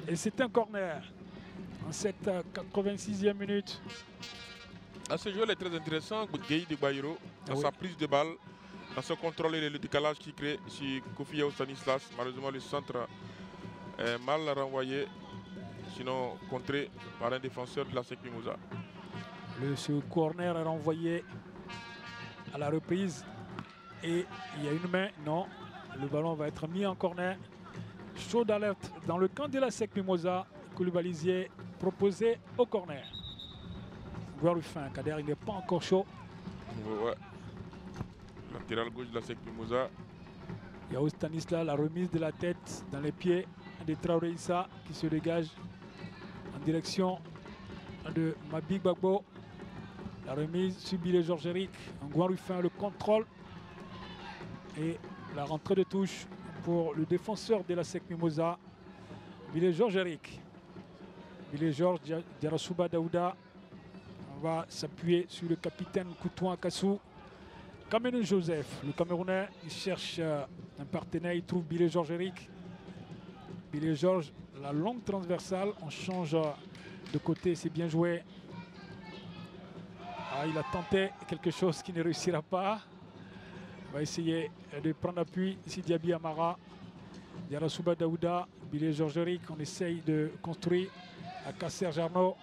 Et c'est un corner. En cette 86e minute. Ce joueur est très intéressant, Gueye de Bayero, dans sa prise de balle, dans son contrôle et le décalage qu'il crée sur Kofi Yao Stanislas. Malheureusement, le centre est mal renvoyé, sinon contré par un défenseur de la SEC Mimosa. Ce corner est renvoyé à la reprise et il y a une main. Non, le ballon va être mis en corner. Chaud d'alerte dans le camp de la SEC Mimosa. Koulibaly proposé au corner. Guarufin, Kader, il n'est pas encore chaud. Ouais. Latéral gauche de la SEC Mimosa. Yao Stanislas, la remise de la tête dans les pieds de Traoré Issa qui se dégage en direction de Mabik Bagbo. La remise subit les Georges-Éric. Guarufin, le contrôle. Et la rentrée de touche pour le défenseur de la SEC Mimosa, Bilé Georges-Éric. Bilé Georges, Yarasuba Daouda. On va s'appuyer sur le capitaine Koutouan Kassou. Kameni Joseph, le Camerounais, il cherche un partenaire, il trouve Bilé Georges-Éric. Bilé Georges, la longue transversale, on change de côté, c'est bien joué. Ah, il a tenté quelque chose qui ne réussira pas. On va essayer de prendre appui ici Diaby Amara. Yarasuba Daouda, Bilé Georges-Éric, on essaye de construire à Kasser Jarno.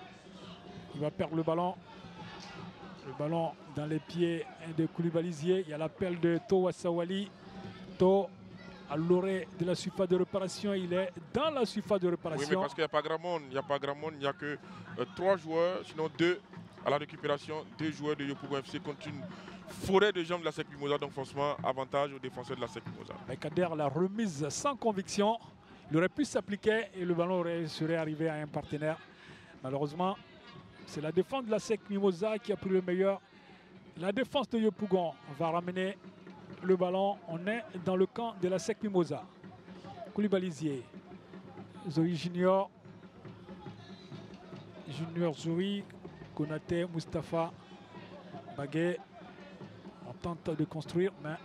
Il va perdre le ballon. Le ballon dans les pieds de Koulibaly. Il y a l'appel de To Wasawali. To à l'orée de la surface de réparation. Il est dans la surface de réparation. Oui, mais parce qu'il n'y a pas grand monde. Il n'y a pas grand monde. Il n'y a que 3 joueurs, sinon 2 à la récupération. 2 joueurs de Yopougon FC contre une forêt de jambes de la SEC Mimosa. Donc forcément, avantage aux défenseurs de la SEC Mimosa. Kader, la remise sans conviction. Il aurait pu s'appliquer et le ballon serait arrivé à un partenaire. Malheureusement, c'est la défense de la SEC Mimosa qui a pris le meilleur. La défense de Yopougon va ramener le ballon. On est dans le camp de la SEC Mimosa. Koulibaly, Zoï Junior. Junior Zoï, Konaté, Mustapha, Bagué. On tente de construire, mais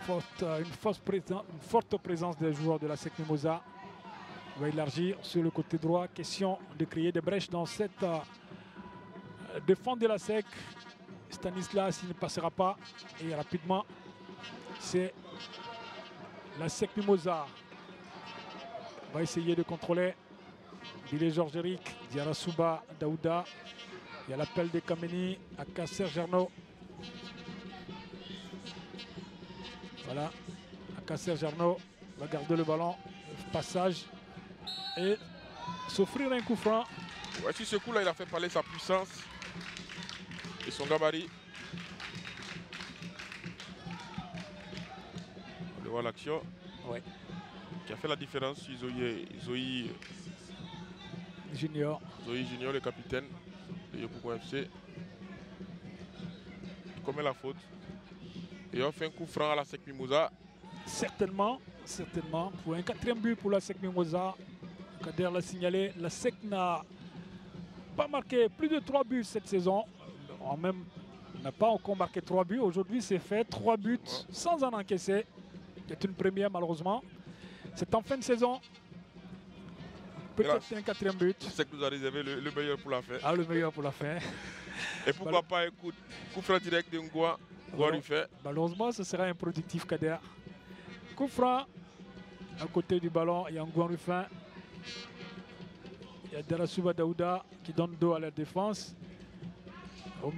une forte présence des joueurs de la SEC Mimosa. On va élargir sur le côté droit. Question de créer des brèches dans cette défense de la SEC. Stanislas, il ne passera pas. Et rapidement, c'est La SEC Mimosa va essayer de contrôler. Billy Georges-Éric, Diarasuba Daouda. Il y a l'appel de Kameni à Kasser Gerno. Voilà, à Kasser Gerno va garder le ballon. Passage et s'offrir un coup franc. Ouais, sur ce coup-là, il a fait parler sa puissance et son gabarit. On voit l'action. Ouais. Qui a fait la différence sur Zoï Junior. Zoï Junior, le capitaine de Yopougon FC. Il commet la faute. Et on fait un coup franc à la SEC Mimosa. Certainement, certainement. Pour un 4e but pour la SEC Mimosa. Kader l'a signalé. La SEC n'a pas marqué plus de 3 buts cette saison. En même, n'a pas encore marqué 3 buts. Aujourd'hui, c'est fait 3 buts sans en encaisser. C'est une première malheureusement. C'est en fin de saison. Peut-être un 4e but. C'est que nous a réservé le meilleur pour la fin. Ah, le meilleur pour la fin. Et pourquoi pas un coup franc direct de Ngoua. Ngoua lui fait. Malheureusement, ce sera improductif, Kader. Coup franc. À côté du ballon, il y a Ngoua Rufin. Il y a Darasuba Daouda qui donne dos à la défense. Au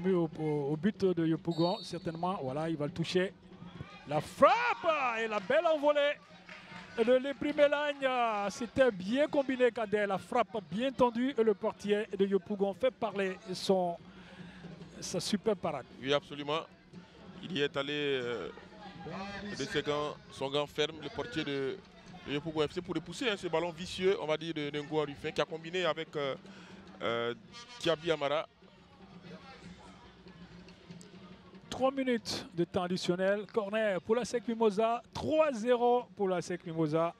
but de Yopougon, certainement. Voilà, il va le toucher. La frappe et la belle envolée de l'Épris Mélagne. C'était bien combiné, Kader. La frappe bien tendue et le portier de Yopougon fait parler sa super parade. Oui, absolument. Il y est allé de son gant ferme, le portier de Yopougon FC, pour repousser ce ballon vicieux, on va dire, de Ngoua Rufin, qui a combiné avec Diaby Amara. 3 minutes de temps additionnel. Corner pour la SEC Mimosa. 3-0 pour la SEC Mimosa.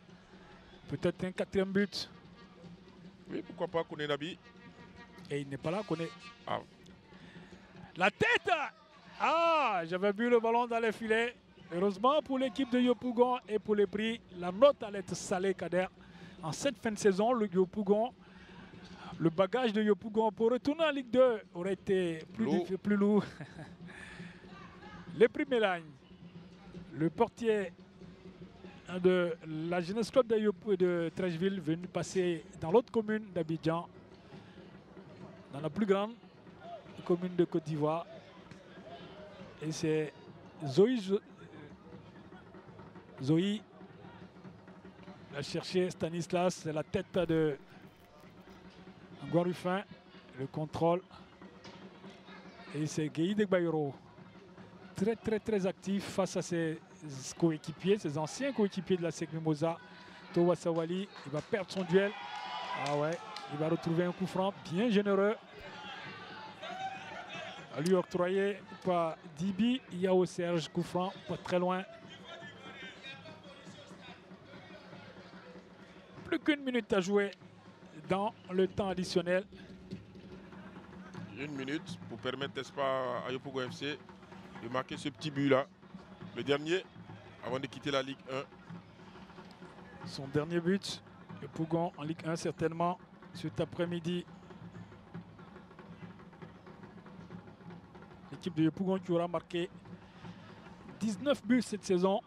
Peut-être un 4e but. Oui, pourquoi pas Kone Nabi. Et il n'est pas là, Kone. Ah. La tête. Ah, j'avais vu le ballon dans les filets. Heureusement pour l'équipe de Yopougon et pour les prix, la note allait être salée, Kader. En cette fin de saison, le Yopougon, le bagage de Yopougon pour retourner en Ligue 2 aurait été plus lourd. Les prix Mélagne, le portier de la Jeunesse Club de Trècheville, venu passer dans l'autre commune d'Abidjan, dans la plus grande commune de Côte d'Ivoire. Et c'est Zoï a cherché Stanislas, c'est la tête de Ngoua Rufin, le contrôle. Et c'est Guéhi Degbayoro. Très actif face à ses coéquipiers, ses anciens coéquipiers de la SEC Mimosa. Towa Sawali, il va perdre son duel. Ah ouais, il va retrouver un coup franc bien généreux. À lui octroyé par Dibi Yao Serge, coup franc, pas très loin. Plus qu'1 minute à jouer dans le temps additionnel. 1 minute pour permettre, n'est-ce pas, à Yopougon FC de marquer ce petit but-là. Le dernier, avant de quitter la Ligue 1. Son dernier but, Yopougon en Ligue 1 certainement, cet après-midi. L'équipe de Yopougon qui aura marqué 19 buts cette saison.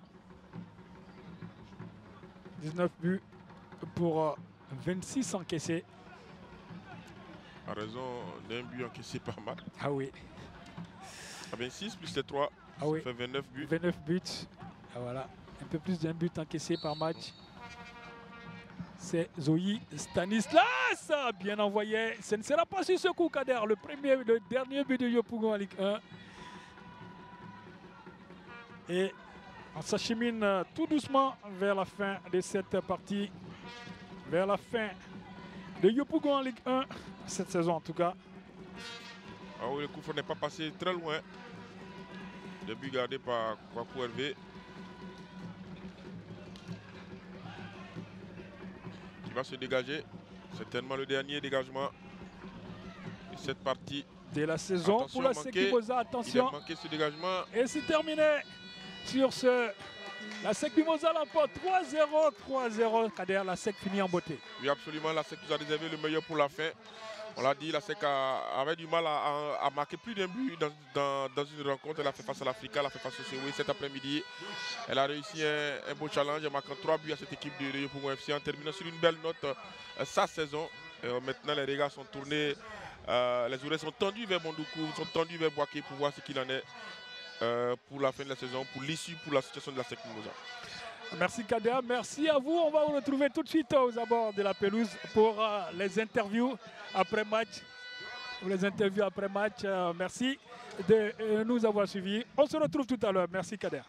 19 buts pour 26 encaissés. À raison d'un but encaissé par match. Ah oui. À 26 plus les 3, ah ça oui. fait 29 buts. 29 buts. Ah voilà. Un peu plus d'un but encaissé par match. C'est Zoï Stanislas. Bien envoyé. Ce ne sera pas sur ce coup, Kader. Le dernier but de Yopougon en Ligue 1. Et on s'achemine tout doucement vers la fin de cette partie. Vers la fin de Yopougon en Ligue 1. Cette saison en tout cas. Ah oui, le coup franc n'est pas passé très loin. Le but gardé par Kwaku Hervé. Qui va se dégager. Certainement le dernier dégagement de cette partie. De la saison. Attention, pour la SEC Mimosa, attention. Il a manqué ce dégagement. Et c'est terminé sur ce La SEC Mimosa l'emporte 3-0, 3-0. Kader, la SEC finit en beauté. Oui, absolument. La SEC nous a réservé le meilleur pour la fin. On l'a dit, la SEC avait du mal à marquer plus d'un but dans une rencontre. Elle a fait face à l'Africa, elle a fait face au COE cet après-midi. Elle a réussi un beau challenge en marquant 3 buts à cette équipe de Yopougon FC en terminant sur une belle note sa saison. Maintenant, les regards sont tournés, les oreilles sont tendues vers Mondoukou, sont tendues vers Boaké pour voir ce qu'il en est pour la fin de la saison, pour l'issue, pour la situation de la SEC Mimosa. Merci Kader, merci à vous. On va vous retrouver tout de suite aux abords de la pelouse pour les interviews après match. Merci de nous avoir suivis. On se retrouve tout à l'heure. Merci Kader.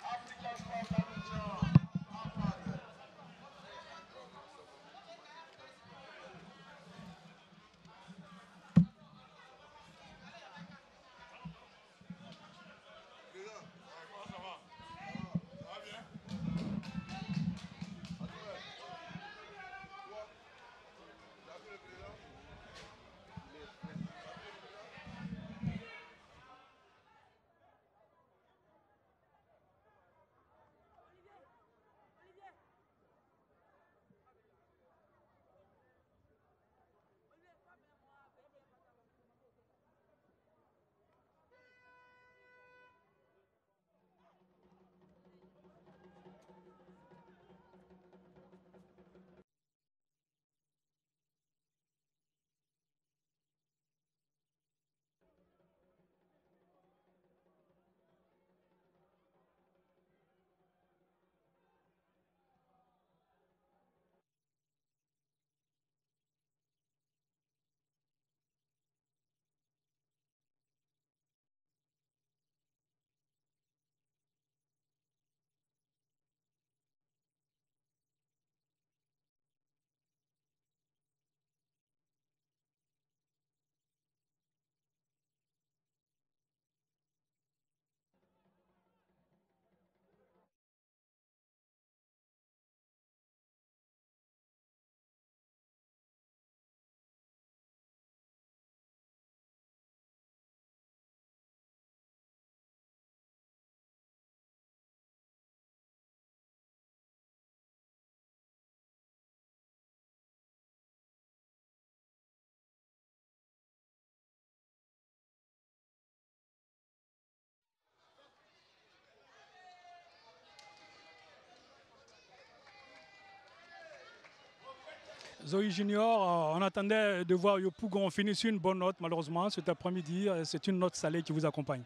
Zoé Junior, on attendait de voir Yopougon finir sur une bonne note. Malheureusement, cet après-midi, c'est une note salée qui vous accompagne.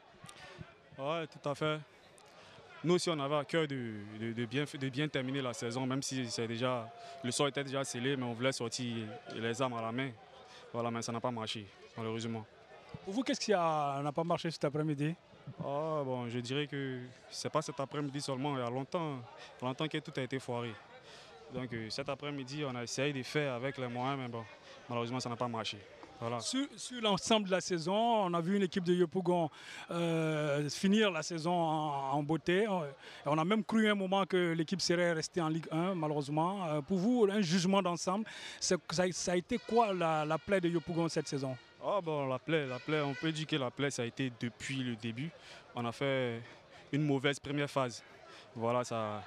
Oui, tout à fait. Nous aussi, on avait à cœur de bien terminer la saison, même si le sort était déjà scellé, mais on voulait sortir les armes à la main. Voilà, mais ça n'a pas marché, malheureusement. Pour vous, qu'est-ce qui n'a pas marché cet après-midi? Bon, je dirais que ce n'est pas cet après-midi seulement, il y a longtemps que tout a été foiré. Donc cet après-midi, on a essayé de faire avec les moyens, mais bon, malheureusement, ça n'a pas marché. Voilà. Sur l'ensemble de la saison, on a vu une équipe de Yopougon finir la saison en beauté. On a même cru un moment que l'équipe serait restée en Ligue 1, malheureusement. Pour vous, un jugement d'ensemble, ça a été quoi la plaie de Yopougon cette saison? Bon, la plaie, on peut dire que la plaie, ça a été depuis le début. On a fait une mauvaise première phase. Voilà, ça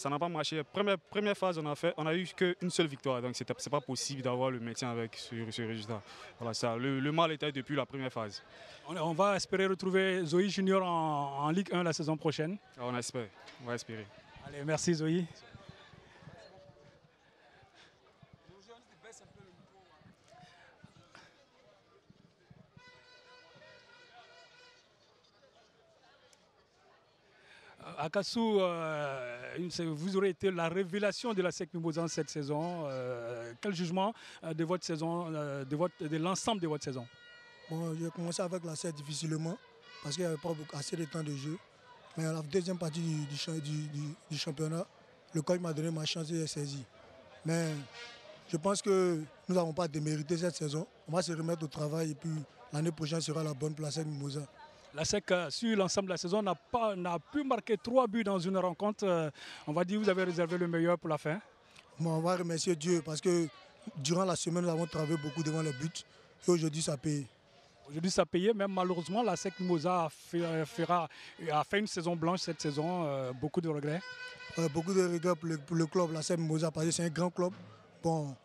n'a pas marché. Première phase, on a eu qu'une seule victoire, donc c'est pas possible d'avoir le maintien avec ce résultat. Voilà, le mal était depuis la première phase. On va espérer retrouver Zoé Junior en Ligue 1 la saison prochaine. On espère, on va espérer. Allez, merci Zoé. Akassou, vous aurez été la révélation de la SEC Mimosa cette saison. Quel jugement de votre saison, de l'ensemble de votre saison? Bon, j'ai commencé avec la SEC difficilement parce qu'il n'y avait pas assez de temps de jeu. Mais à la deuxième partie du championnat, le coach m'a donné ma chance et j'ai saisi. Mais je pense que nous n'avons pas démérité cette saison. On va se remettre au travail et puis l'année prochaine sera la bonne pour la SEC Mimosa. La SEC, sur l'ensemble de la saison, n'a pu marquer 3 buts dans une rencontre. On va dire que vous avez réservé le meilleur pour la fin. Bon, on va remercier Dieu parce que durant la semaine, nous avons travaillé beaucoup devant les buts. Et aujourd'hui, ça paye. Aujourd'hui, ça a payé. Même malheureusement, la SEC Mimosa a fait une saison blanche cette saison. Beaucoup de regrets. Beaucoup de regrets pour le club, la SEC Mimosa, parce que c'est un grand club. Bon,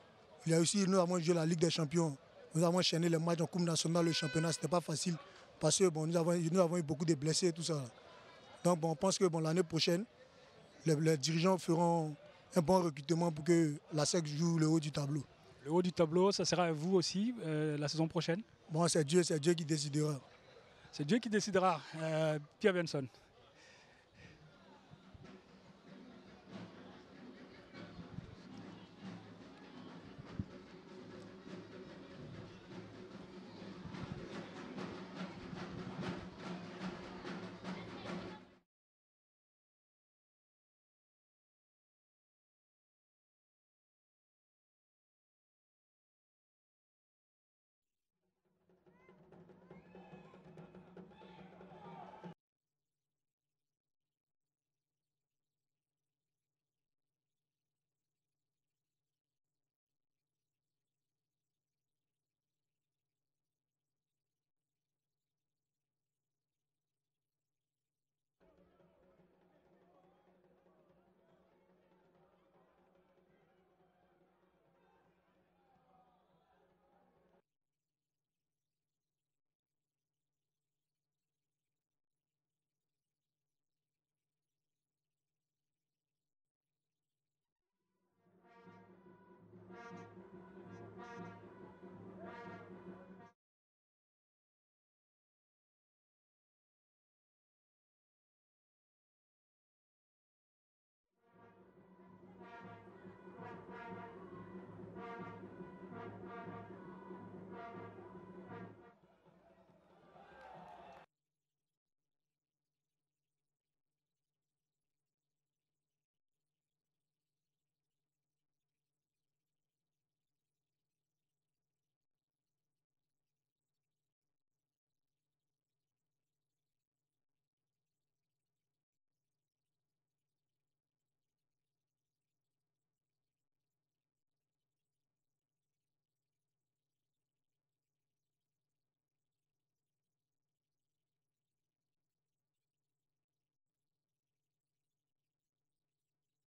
il y a aussi, nous avons joué la Ligue des Champions. Nous avons enchaîné les matchs en Coupe nationale, le championnat, ce n'était pas facile. Parce que bon, nous avons eu beaucoup de blessés et tout ça. Donc bon, on pense que bon, l'année prochaine, les dirigeants feront un bon recrutement pour que la SEC joue le haut du tableau. Le haut du tableau, ça sera à vous aussi la saison prochaine? Bon, c'est Dieu qui décidera. C'est Dieu qui décidera. Pierre Benson.